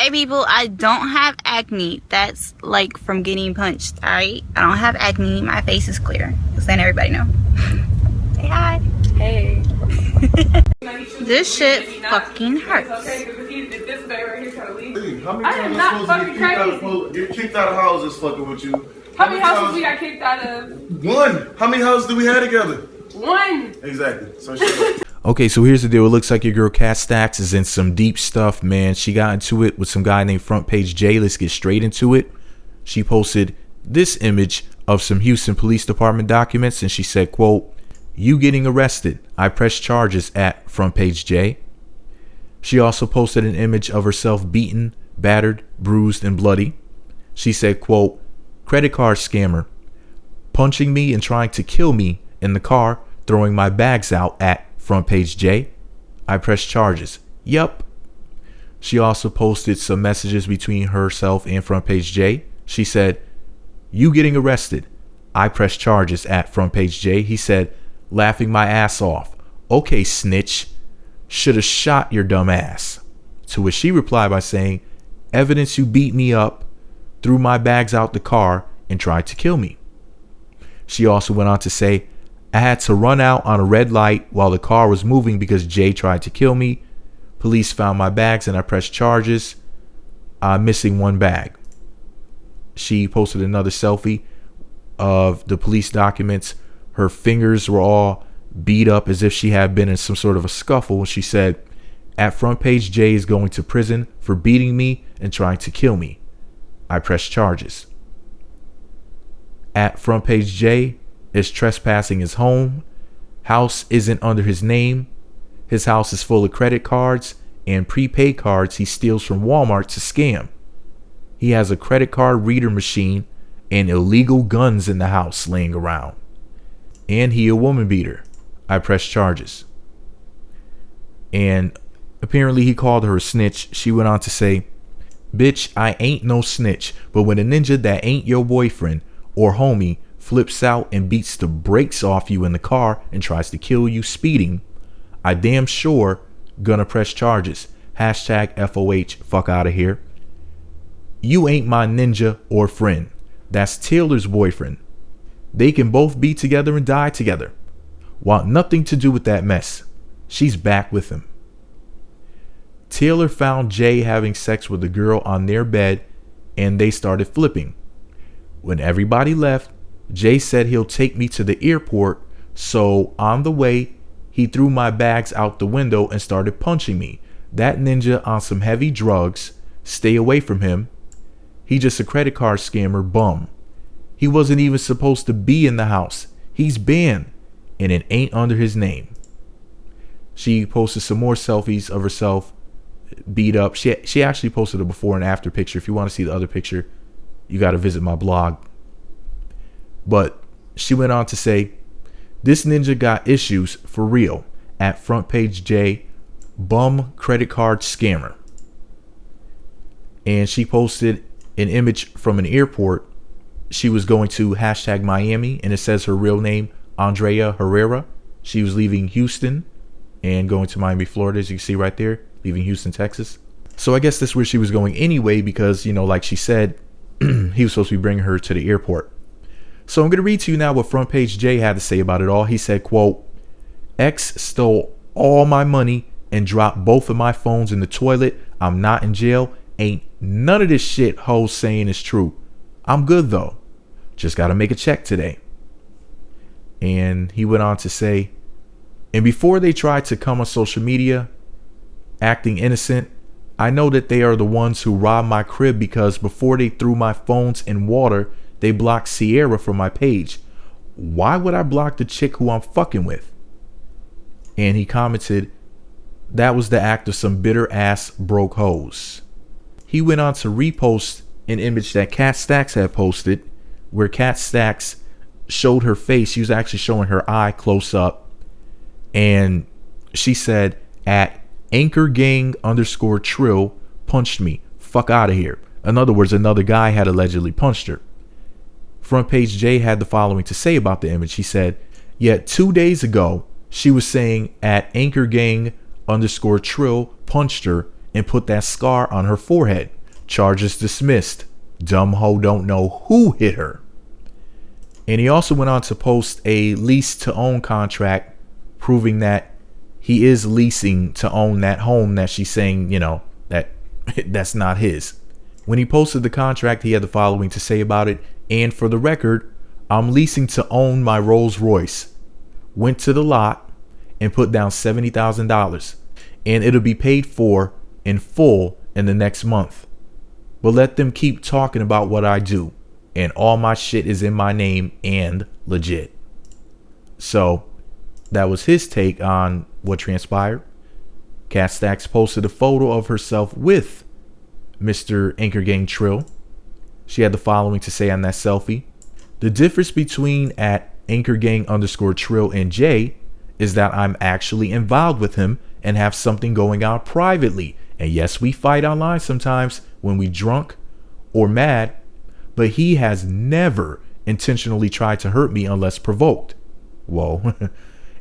Alright, people, I don't have acne. That's like from getting punched. Alright, I don't have acne. My face is clear. Just letting everybody know. Say hi. Hey. This shit fucking hurts. How many times am supposed to get kicked out of houses fucking with you? How many houses we got kicked out of? One. How many houses do we have together? One. Exactly. So shut up. Okay, so here's the deal. It looks like your girl Cat Stacks is in some deep stuff, man. She got into it with some guy named Front Page J. Let's get straight into it. She posted this image of some Houston Police Department documents, and she said, quote, "You getting arrested. I press charges at Front Page J." She also posted an image of herself beaten, battered, bruised, and bloody. She said, quote, "Credit card scammer, punching me and trying to kill me in the car, throwing my bags out at Front Page J. I press charges. Yup." She also posted some messages between herself and Front Page J. She said, "You getting arrested. I press charges at Front Page J." He said, "Laughing my ass off. Okay, snitch. Shoulda shot your dumb ass." To which she replied by saying, "Evidence you beat me up, threw my bags out the car, and tried to kill me." She also went on to say, "I had to run out on a red light while the car was moving because Jay tried to kill me. Police found my bags and I pressed charges. I'm missing one bag." She posted another selfie of the police documents. Her fingers were all beat up as if she had been in some sort of a scuffle. She said, "At Front Page J is going to prison for beating me and trying to kill me. I press charges. At Front Page J is trespassing his home. House isn't under his name. His house is full of credit cards and prepaid cards he steals from Walmart to scam. He has a credit card reader machine and illegal guns in the house laying around. And he a woman beater. I press charges." And apparently he called her a snitch. She went on to say, "Bitch, I ain't no snitch, but when a ninja that ain't your boyfriend or homie flips out and beats the brakes off you in the car and tries to kill you speeding, I damn sure gonna press charges. Hashtag FOH, fuck out of here. You ain't my ninja or friend. That's Taylor's boyfriend. They can both be together and die together. Want nothing to do with that mess. She's back with him." Taylor found Jay having sex with a girl on their bed and they started flipping. When everybody left, Jay said he'll take me to the airport, so on the way, he threw my bags out the window and started punching me. That ninja on some heavy drugs. Stay away from him. He just a credit card scammer bum. He wasn't even supposed to be in the house. He's banned, and it ain't under his name. She posted some more selfies of herself beat up. She actually posted a before and after picture. If you want to see the other picture, you got to visit my blog. But she went on to say, "This ninja got issues for real at Front Page J, bum credit card scammer." And she posted an image from an airport. She was going to hashtag Miami, and it says her real name, Andrea Herrera. She was leaving Houston and going to Miami, Florida, as you can see right there, leaving Houston, Texas. So I guess that's where she was going anyway, because, you know, like she said, he was supposed to be bringing her to the airport. So I'm going to read to you now what Front Page J had to say about it all. He said, quote, "X stole all my money and dropped both of my phones in the toilet. I'm not in jail. Ain't none of this shit hoes saying is true. I'm good though. Just got to make a check today." And he went on to say, "And before they tried to come on social media acting innocent, I know that they are the ones who robbed my crib because before they threw my phones in water, they blocked Sierra from my page. Why would I block the chick who I'm fucking with?" And he commented, "That was the act of some bitter ass broke hoes." He went on to repost an image that Cat Stacks had posted, where Cat Stacks showed her face. She was actually showing her eye close up. And she said, "At Anchor Gang _ Trill punched me. Fuck out of here." In other words, another guy had allegedly punched her. Front Page J had the following to say about the image. He said, "Yet 2 days ago, she was saying at Anchor Gang _ Trill punched her and put that scar on her forehead. Charges dismissed. Dumb hoe don't know who hit her. And he also went on to post a lease to own contract proving that he is leasing to own that home that she's saying, that that's not his. When he posted the contract, he had the following to say about it. And for the record, I'm leasing to own my Rolls Royce. Went to the lot and put down $70,000, and it'll be paid for in full in the next month. But let them keep talking about what I do, and all my shit is in my name and legit. So that was his take on what transpired. Kat Stacks posted a photo of herself with Mr. Anchor Gang Trill. She had the following to say on that selfie. The difference between at Anchor Gang _ Trill and Jay is that I'm actually involved with him and have something going on privately. And yes, we fight online sometimes when we drunk or mad, but he has never intentionally tried to hurt me unless provoked. Whoa.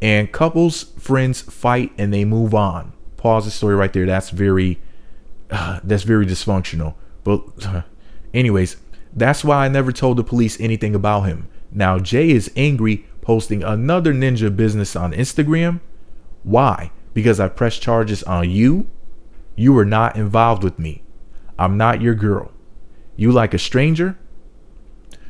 And couples, friends fight and they move on. Pause the story right there. That's very dysfunctional. But anyways, that's why I never told the police anything about him. Now Jay is angry, posting another ninja business on Instagram. Why? Because I pressed charges on you. You were not involved with me. I'm not your girl. You like a stranger?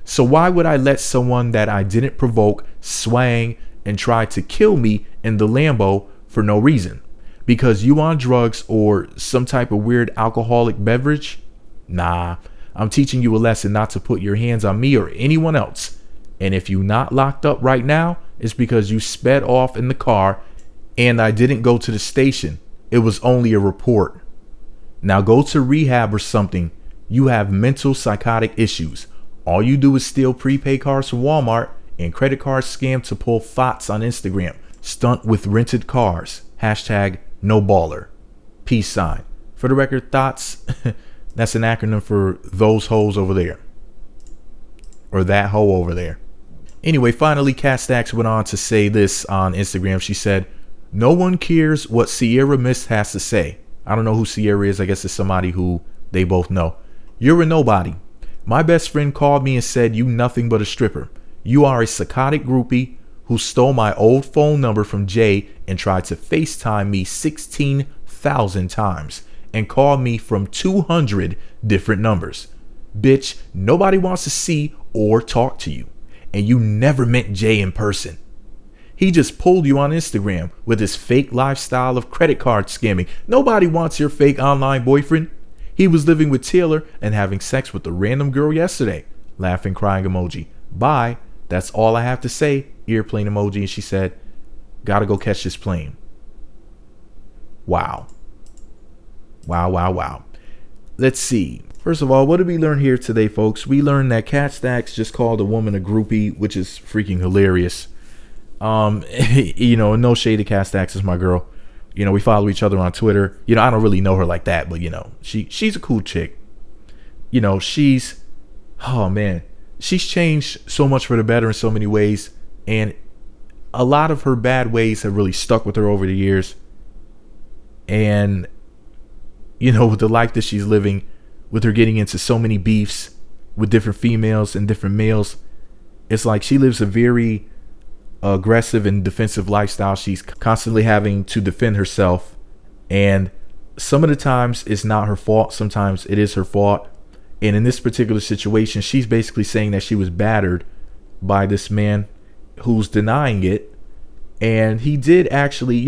So why would I let someone that I didn't provoke swang and try to kill me in the Lambo for no reason? Because you on drugs or some type of weird alcoholic beverage? Nah, I'm teaching you a lesson not to put your hands on me or anyone else. And if you're not locked up right now, it's because you sped off in the car and I didn't go to the station. It was only a report. Now go to rehab or something. You have mental psychotic issues. All you do is steal prepaid cards from Walmart and credit card scam to pull thoughts on Instagram. Stunt with rented cars. Hashtag no baller. Peace sign. For the record, thoughts, that's an acronym for those hoes over there. Or that hoe over there. Anyway, finally, Kat Stacks went on to say this on Instagram. She said, no one cares what Sierra Mist has to say. I don't know who Sierra is. I guess it's somebody who they both know. You're a nobody. My best friend called me and said you nothing but a stripper. You are a psychotic groupie who stole my old phone number from Jay and tried to FaceTime me 16,000 times and called me from 200 different numbers. Bitch, nobody wants to see or talk to you. And you never met Jay in person. He just pulled you on Instagram with his fake lifestyle of credit card scamming. Nobody wants your fake online boyfriend. He was living with Taylor and having sex with a random girl yesterday. Laughing, crying emoji. Bye. That's all I have to say. Airplane emoji. And she said, gotta go catch this plane. Wow. Wow. Let's see. First of all, what did we learn here today, folks? We learned that Kat Stacks just called a woman a groupie, which is freaking hilarious. No shade to Kat Stacks is my girl. We follow each other on Twitter. I don't really know her like that, but she's a cool chick. She's changed so much for the better in so many ways, and a lot of her bad ways have really stuck with her over the years. And with the life that she's living, with her getting into so many beefs with different females and different males, it's like she lives a very aggressive and defensive lifestyle. She's constantly having to defend herself, and some of the times it's not her fault. Sometimes it is her fault. And in this particular situation, she's basically saying that she was battered by this man who's denying it. And he did actually,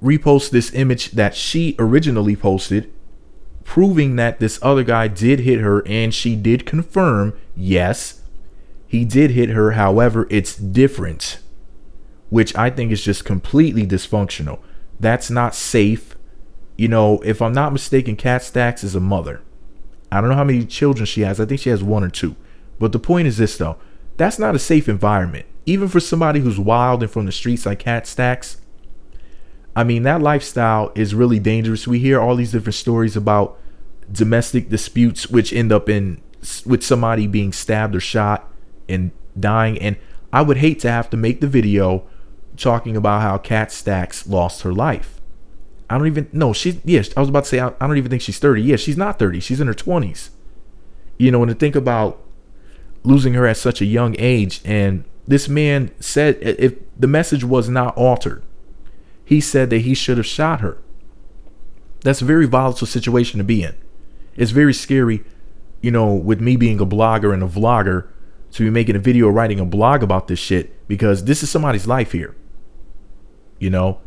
repost this image that she originally posted, proving that this other guy did hit her, and she did confirm, yes, he did hit her. However, it's different, which I think is just completely dysfunctional. That's not safe. If I'm not mistaken, Kat Stacks is a mother. I don't know how many children she has. I think she has 1 or 2. But the point is this, though. That's not a safe environment. Even for somebody who's wild and from the streets like Kat Stacks. I mean, that lifestyle is really dangerous. We hear all these different stories about domestic disputes which end up with somebody being stabbed or shot and dying. And I would hate to have to make the video talking about how Kat Stacks lost her life. I don't even no. I was about to say I don't even think she's 30. Yeah, she's not 30. She's in her 20s. You know, and to think about losing her at such a young age, and this man said if the message was not altered, he said that he should have shot her. That's a very volatile situation to be in. It's very scary, you know, with me being a blogger and a vlogger, to be making a video, writing a blog about this shit, because this is somebody's life here. You know,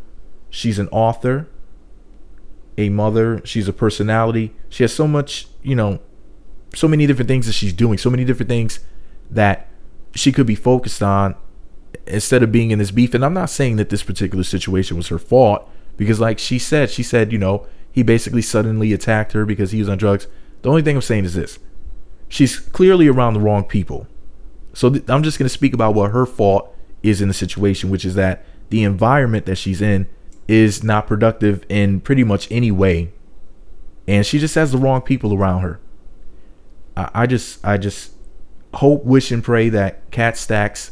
she's an author, a mother, she's a personality. She has so much, you know, so many different things that she's doing, so many different things that she could be focused on instead of being in this beef. And I'm not saying that this particular situation was her fault, because like she said, you know, he basically suddenly attacked her because he was on drugs. The only thing I'm saying is this: she's clearly around the wrong people. So I'm just going to speak about what her fault is in the situation, which is that the environment that she's in is not productive in pretty much any way. And she just has the wrong people around her. I just hope, wish, and pray that Kat Stacks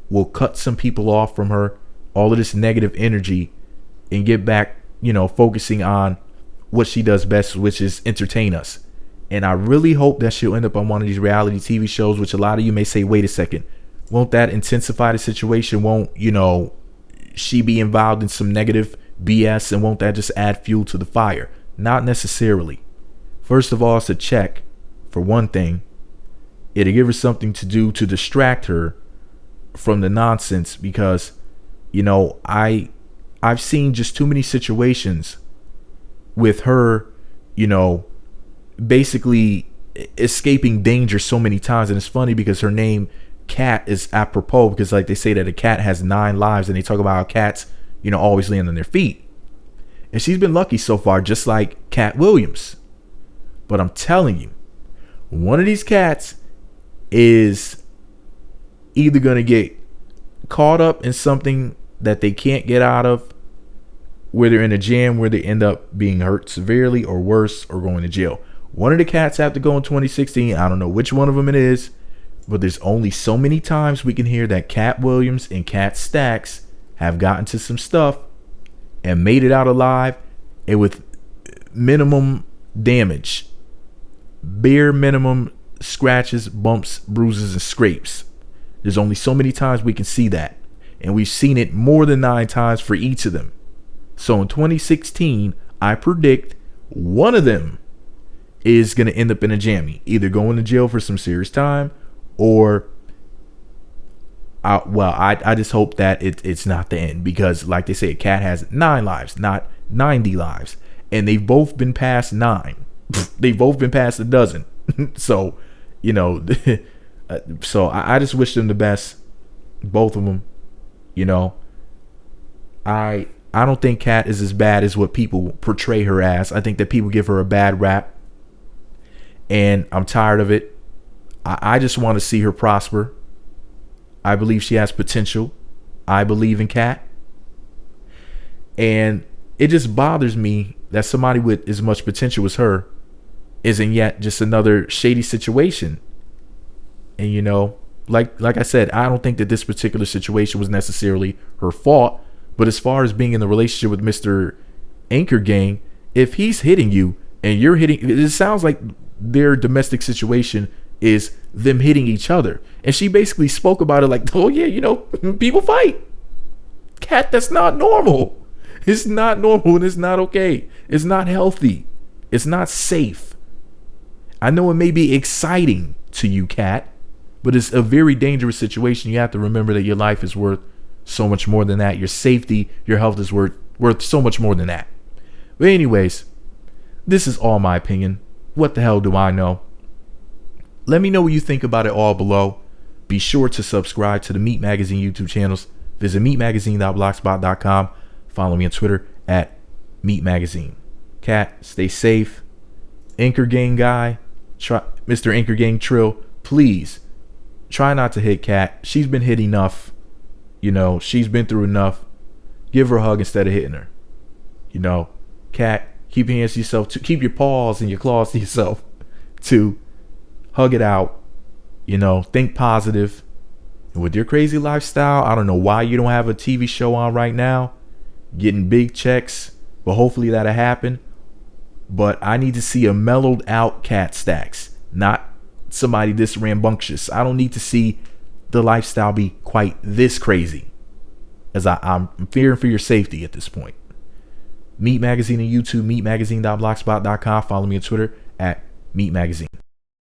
will cut some people off from her, all of this negative energy, and get back, you know, focusing on what she does best, which is entertain us. And I really hope that she'll end up on one of these reality TV shows, which a lot of you may say, wait a second, won't that intensify the situation? Won't, you know, she be involved in some negative BS, and won't that just add fuel to the fire? Not necessarily. First of all, it's a check. For one thing, it'll give her something to do to distract her from the nonsense, because, you know, I've seen just too many situations with her, you know, basically escaping danger so many times. And it's funny because her name Kat is apropos, because like they say that a cat has 9 lives, and they talk about how cats, you know, always land on their feet. And she's been lucky so far, just like Cat Williams. But I'm telling you, one of these cats is either going to get caught up in something that they can't get out of, where they're in a jam where they end up being hurt severely, or worse, or going to jail. One of the cats have to go in 2016. I don't know which one of them it is, but there's only so many times we can hear that Cat Williams and Kat Stacks have gotten to some stuff and made it out alive, and with minimum damage, bare minimum scratches, bumps, bruises, and scrapes. There's only so many times we can see that, and we've seen it more than 9 times for each of them. So in 2016, I predict one of them is going to end up in a jammy, either going to jail for some serious time, or I just hope that it's not the end, because like they say, a cat has 9 lives, not 90 lives, and they've both been past 9. They've both been past a dozen. So, you know, so I just wish them the best, both of them. You know, I don't think Kat is as bad as what people portray her as. I think that people give her a bad rap, and I'm tired of it. I just want to see her prosper. I believe she has potential. I believe in Kat. And it just bothers me that somebody with as much potential as her isn't yet just another shady situation. And, you know, like I said, I don't think that this particular situation was necessarily her fault. But as far as being in the relationship with Mr. Anchor Gang, if he's hitting you and you're hitting, it sounds like their domestic situation is them hitting each other. And she basically spoke about it like, oh yeah, you know, people fight. Kat, that's not normal. It's not normal, and it's not okay. It's not healthy. It's not safe. I know it may be exciting to you, Kat, but it's a very dangerous situation. You have to remember that your life is worth so much more than that. Your safety, your health is worth so much more than that. But anyways, this is all my opinion. What the hell do I know? Let me know what you think about it all below. Be sure to subscribe to the Meat Magazine YouTube channels. Visit meatmagazine.blogspot.com. Follow me on Twitter at Meat Magazine. Kat, stay safe. Anchor Gang guy, Mr. Anchor Gang Trill, please try not to hit Kat. She's been hit enough. You know, she's been through enough. Give her a hug instead of hitting her. You know, Kat, keep your hands to yourself. Keep your paws and your claws to yourself. 2, hug it out. You know, think positive. And with your crazy lifestyle, I don't know why you don't have a TV show on right now, getting big checks, but hopefully that'll happen. But I need to see a mellowed out Cat Stacks, not somebody this rambunctious. I don't need to see the lifestyle be quite this crazy, as I'm fearing for your safety at this point. Meat Magazine on YouTube, meatmagazine.blogspot.com. Follow me on Twitter at Meat Magazine.